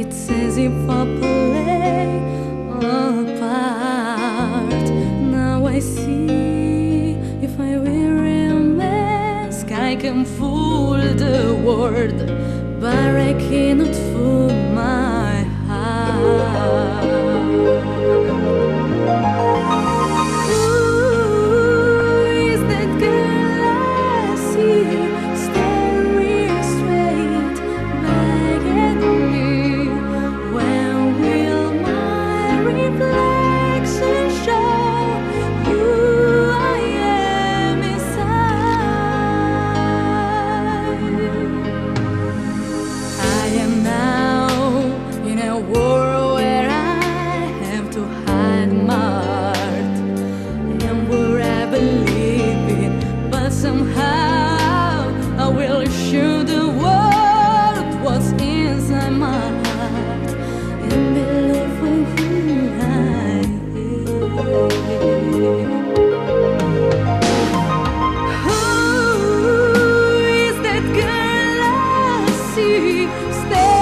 It's as if I play apart. Now I see, if I wear a mask, I can fool the world, but I cannot fool my heart. Who is that girl I see staring straight back at me? When will my reflection show who I am inside? I am now in a world where I have to hide my heart and where I believe it, but somehow I will show the world what's inside my heart and believe for who I am. Who is that girl I see? Stay